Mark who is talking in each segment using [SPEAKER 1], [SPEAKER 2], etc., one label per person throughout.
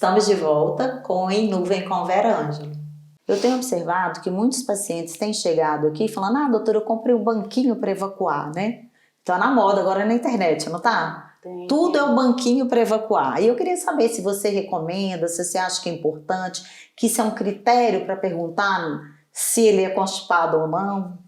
[SPEAKER 1] Estamos de volta com Em Nuvem com Vera Ângelo. Eu tenho observado que muitos pacientes têm chegado aqui falando: doutora, eu comprei um banquinho para evacuar, né? Tá na moda agora na internet, não tá? Tudo é o banquinho para evacuar. E eu queria saber se você recomenda, se você acha que é importante, que isso é um critério para perguntar se ele é constipado ou não.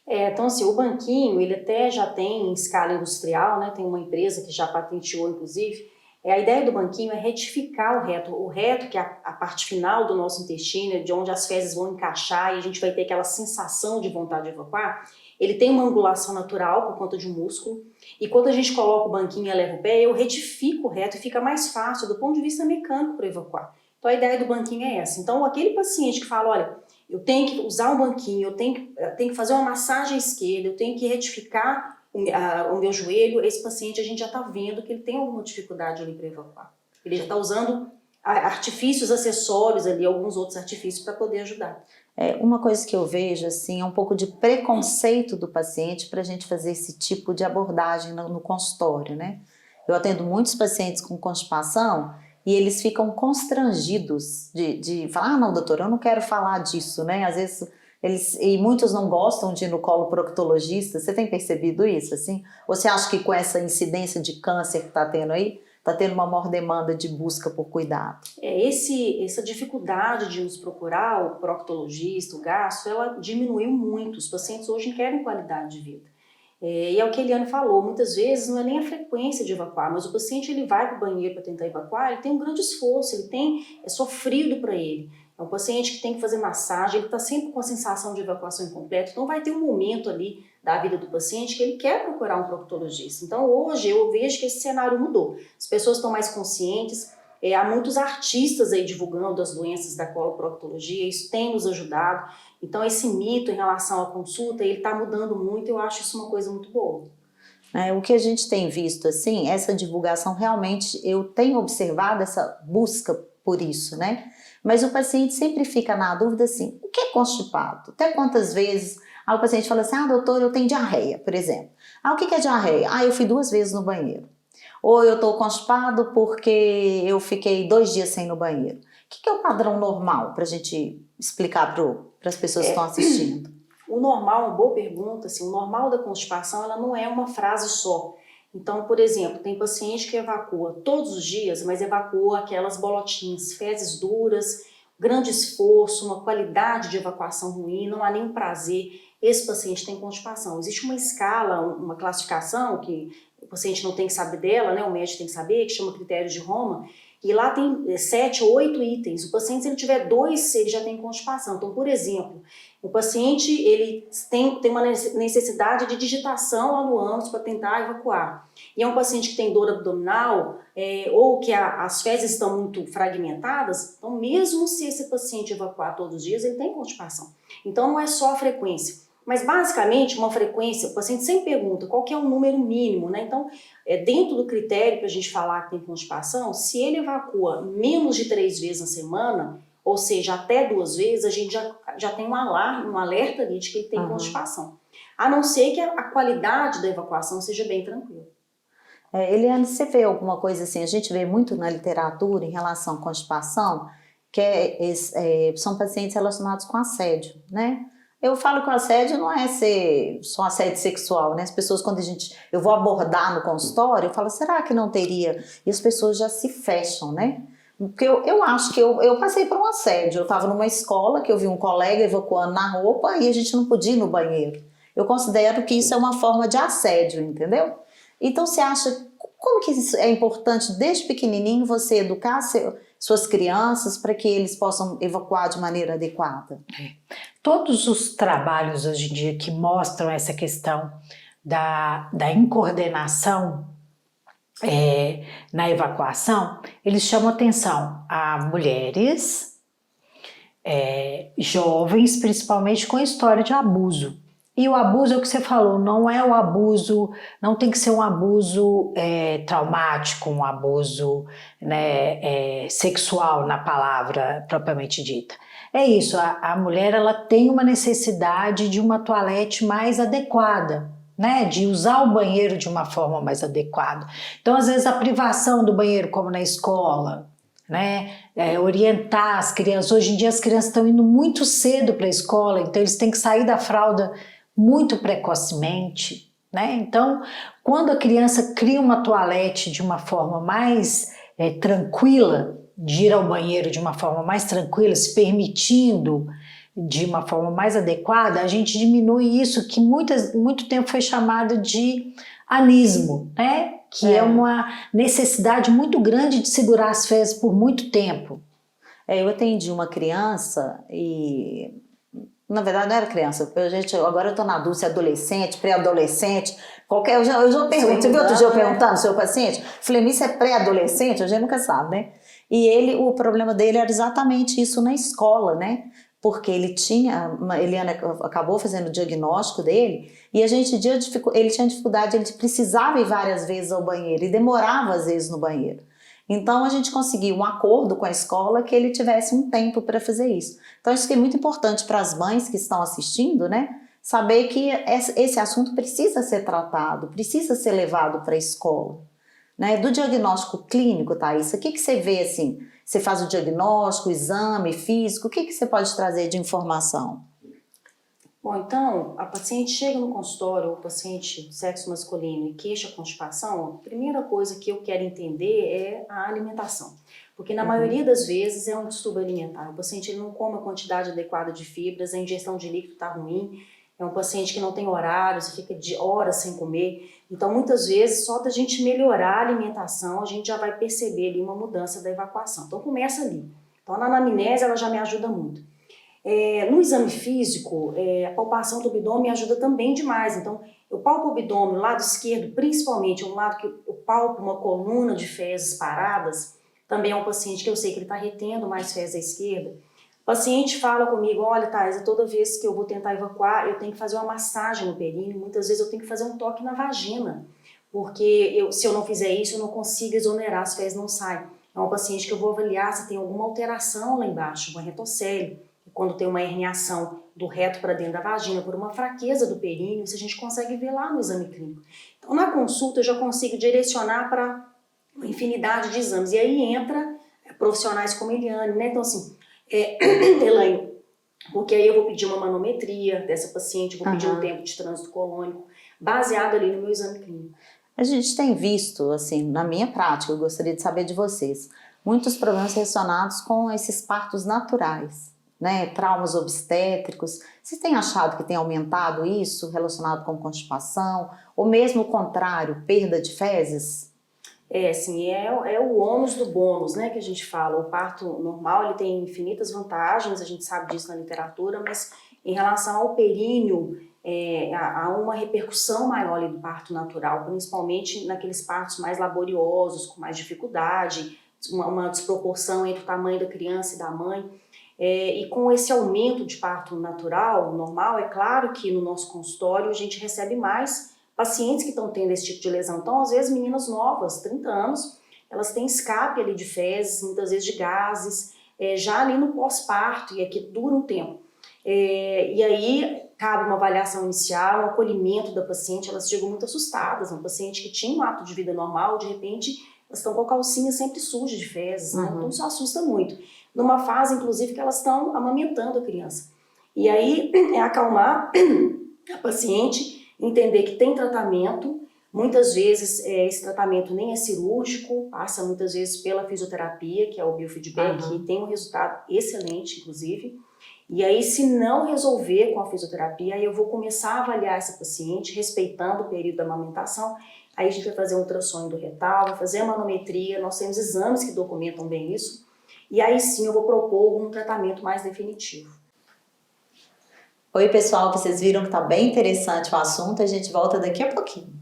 [SPEAKER 2] Então assim, o banquinho, ele até já tem em escala industrial, né? Tem uma empresa que já patenteou, inclusive. A ideia do banquinho é retificar o reto, que é a parte final do nosso intestino, de onde as fezes vão encaixar e a gente vai ter aquela sensação de vontade de evacuar. Ele tem uma angulação natural por conta de um músculo, e quando a gente coloca o banquinho e eleva o pé, eu retifico o reto e fica mais fácil do ponto de vista mecânico para evacuar. Então a ideia do banquinho é essa. Então aquele paciente que fala: olha, eu tenho que usar um banquinho, eu tenho que fazer uma massagem à esquerda, eu tenho que retificar o meu joelho, esse paciente a gente já está vendo que ele tem alguma dificuldade ali para evacuar. Ele já está usando artifícios acessórios ali, alguns outros artifícios para poder ajudar.
[SPEAKER 1] Uma coisa que eu vejo assim é um pouco de preconceito do paciente para a gente fazer esse tipo de abordagem no consultório, né? Eu atendo muitos pacientes com constipação e eles ficam constrangidos de falar: não, doutora, eu não quero falar disso, né? Às vezes e muitos não gostam de ir no colo proctologista. Você tem percebido isso, assim? Ou você acha que com essa incidência de câncer que está tendo aí, está tendo uma maior demanda de busca por cuidado?
[SPEAKER 2] Essa dificuldade de nos procurar o proctologista, o gastro, ela diminuiu muito. Os pacientes hoje querem qualidade de vida. E é o que a Eliane falou, muitas vezes não é nem a frequência de evacuar, mas o paciente ele vai para o banheiro para tentar evacuar, ele tem um grande esforço, é sofrido para ele. É um paciente que tem que fazer massagem, ele está sempre com a sensação de evacuação incompleta, então vai ter um momento ali da vida do paciente que ele quer procurar um proctologista. Então hoje eu vejo que esse cenário mudou, as pessoas estão mais conscientes, há muitos artistas aí divulgando as doenças da coloproctologia, isso tem nos ajudado. Então esse mito em relação à consulta, ele está mudando muito, eu acho isso uma coisa muito boa.
[SPEAKER 1] O que a gente tem visto, assim, essa divulgação realmente, eu tenho observado essa busca por isso, né? Mas o paciente sempre fica na dúvida assim: o que é constipado? Até quantas vezes o paciente fala assim: doutor, eu tenho diarreia, por exemplo. O que é diarreia? Eu fui 2 vezes no banheiro. Ou eu estou constipado porque eu fiquei 2 dias sem ir no banheiro. O que é o padrão normal para a gente explicar para as pessoas que estão assistindo?
[SPEAKER 2] O normal, uma boa pergunta, assim, o normal da constipação ela não é uma frase só. Então, por exemplo, tem paciente que evacua todos os dias, mas evacua aquelas bolotinhas, fezes duras, grande esforço, uma qualidade de evacuação ruim, não há nenhum prazer. Esse paciente tem constipação. Existe uma escala, uma classificação que o paciente não tem que saber dela, né? O médico tem que saber, que chama Critérios de Roma, e lá tem 7 ou 8 itens. O paciente, se ele tiver 2, ele já tem constipação. Então, por exemplo, o paciente ele tem uma necessidade de digitação lá no ânus para tentar evacuar. E é um paciente que tem dor abdominal ou que as fezes estão muito fragmentadas, então mesmo se esse paciente evacuar todos os dias, ele tem constipação. Então não é só a frequência. Mas basicamente uma frequência, o paciente sempre pergunta qual que é o número mínimo, né? Então, dentro do critério para a gente falar que tem constipação, se ele evacua menos de 3 vezes na semana, ou seja, até 2 vezes, a gente já tem um alarme, um alerta ali de que ele tem constipação. A não ser que a qualidade da evacuação seja bem tranquila.
[SPEAKER 1] Eliane, você vê alguma coisa assim, a gente vê muito na literatura em relação à constipação, que são pacientes relacionados com assédio, né? Eu falo que o assédio não é ser só assédio sexual, né? As pessoas, quando eu vou abordar no consultório, eu falo: será que não teria? E as pessoas já se fecham, né? Porque eu acho que eu passei por um assédio. Eu estava numa escola que eu vi um colega evacuando na roupa e a gente não podia ir no banheiro. Eu considero que isso é uma forma de assédio, entendeu? Então você acha, como que isso é importante desde pequenininho você educar suas crianças para que eles possam evacuar de maneira adequada?
[SPEAKER 3] Todos os trabalhos hoje em dia que mostram essa questão da incoordenação na evacuação, eles chamam atenção a mulheres jovens, principalmente com história de abuso. E o abuso é o que você falou, não é o abuso, não tem que ser um abuso traumático, um abuso, né, sexual na palavra propriamente dita. É isso, a mulher ela tem uma necessidade de uma toalete mais adequada, né, de usar o banheiro de uma forma mais adequada. Então, às vezes, a privação do banheiro, como na escola, né? Orientar as crianças. Hoje em dia as crianças estão indo muito cedo para a escola, então eles têm que sair da fralda muito precocemente, né? Então, quando a criança cria uma toalete de uma forma mais tranquila, de ir ao banheiro de uma forma mais tranquila, se permitindo de uma forma mais adequada, a gente diminui isso que muito tempo foi chamado de anismo, né? Que é uma necessidade muito grande de segurar as fezes por muito tempo.
[SPEAKER 1] Eu atendi uma criança e, na verdade, não era criança. Agora eu estou na adulta, adolescente, pré-adolescente, eu já pergunto. Você viu outro dia eu perguntando ao seu paciente? Falei, isso é pré-adolescente? A gente nunca sabe, né? E o problema dele era exatamente isso na escola, né? Porque ele acabou fazendo o diagnóstico dele e ele tinha dificuldade, ele precisava ir várias vezes ao banheiro e demorava às vezes no banheiro. Então a gente conseguiu um acordo com a escola que ele tivesse um tempo para fazer isso. Então isso que é muito importante para as mães que estão assistindo, né? Saber que esse assunto precisa ser tratado, precisa ser levado para a escola. Né? Do diagnóstico clínico, Thaís, o que você vê assim? Você faz o diagnóstico, o exame físico, o que você pode trazer de informação?
[SPEAKER 2] Bom, então, a paciente chega no consultório, o paciente de sexo masculino e queixa constipação, a primeira coisa que eu quero entender é a alimentação. Porque na maioria das vezes é um distúrbio alimentar. O paciente ele não come a quantidade adequada de fibras, a ingestão de líquido está ruim, é um paciente que não tem horário, você fica de horas sem comer. Então, muitas vezes, só da gente melhorar a alimentação, a gente já vai perceber ali uma mudança da evacuação. Então, começa ali. Então, na anamnese, ela já me ajuda muito. No exame físico, a palpação do abdômen me ajuda também demais. Então, eu palpo o abdômen, o lado esquerdo, principalmente, um lado que eu palpo uma coluna de fezes paradas, também é um paciente que eu sei que ele está retendo mais fezes à esquerda. O paciente fala comigo, olha, Thais, toda vez que eu vou tentar evacuar, eu tenho que fazer uma massagem no períneo, muitas vezes eu tenho que fazer um toque na vagina, porque se eu não fizer isso, eu não consigo exonerar, as fezes não saem. É um paciente que eu vou avaliar se tem alguma alteração lá embaixo, uma retocele, quando tem uma herniação do reto para dentro da vagina, por uma fraqueza do períneo, isso a gente consegue ver lá no exame clínico. Então, na consulta, eu já consigo direcionar para uma infinidade de exames, e aí entra profissionais como Eliane, né? Então, assim, Elaine, porque aí eu vou pedir uma manometria dessa paciente, vou pedir um tempo de trânsito colônico, baseado ali no meu exame clínico.
[SPEAKER 1] A gente tem visto, assim, na minha prática, eu gostaria de saber de vocês, muitos problemas relacionados com esses partos naturais, né? Traumas obstétricos. Vocês têm achado que tem aumentado isso relacionado com constipação? Ou mesmo o contrário, perda de fezes?
[SPEAKER 2] Assim, é o ônus do bônus, né, que a gente fala. O parto normal, ele tem infinitas vantagens, a gente sabe disso na literatura, mas em relação ao períneo, há uma repercussão maior ali do parto natural, principalmente naqueles partos mais laboriosos, com mais dificuldade, uma desproporção entre o tamanho da criança e da mãe. E com esse aumento de parto natural, normal, é claro que no nosso consultório a gente recebe mais pacientes que estão tendo esse tipo de lesão. Então, às vezes, meninas novas, 30 anos, elas têm escape ali de fezes, muitas vezes de gases, já ali no pós-parto, e aqui dura um tempo. E aí, cabe uma avaliação inicial, um acolhimento da paciente, elas chegam muito assustadas. Uma paciente que tinha um ato de vida normal, de repente, elas estão com a calcinha sempre suja de fezes, né? Então, isso assusta muito. Numa fase, inclusive, que elas estão amamentando a criança. E aí, acalmar a paciente, entender que tem tratamento, muitas vezes esse tratamento nem é cirúrgico, passa muitas vezes pela fisioterapia, que é o biofeedback, que tem um resultado excelente, inclusive. E aí, se não resolver com a fisioterapia, aí eu vou começar a avaliar essa paciente, respeitando o período da amamentação. Aí a gente vai fazer um ultrassom retal, vai fazer a manometria, nós temos exames que documentam bem isso. E aí sim eu vou propor um tratamento mais definitivo.
[SPEAKER 1] Oi pessoal, vocês viram que está bem interessante o assunto, a gente volta daqui a pouquinho.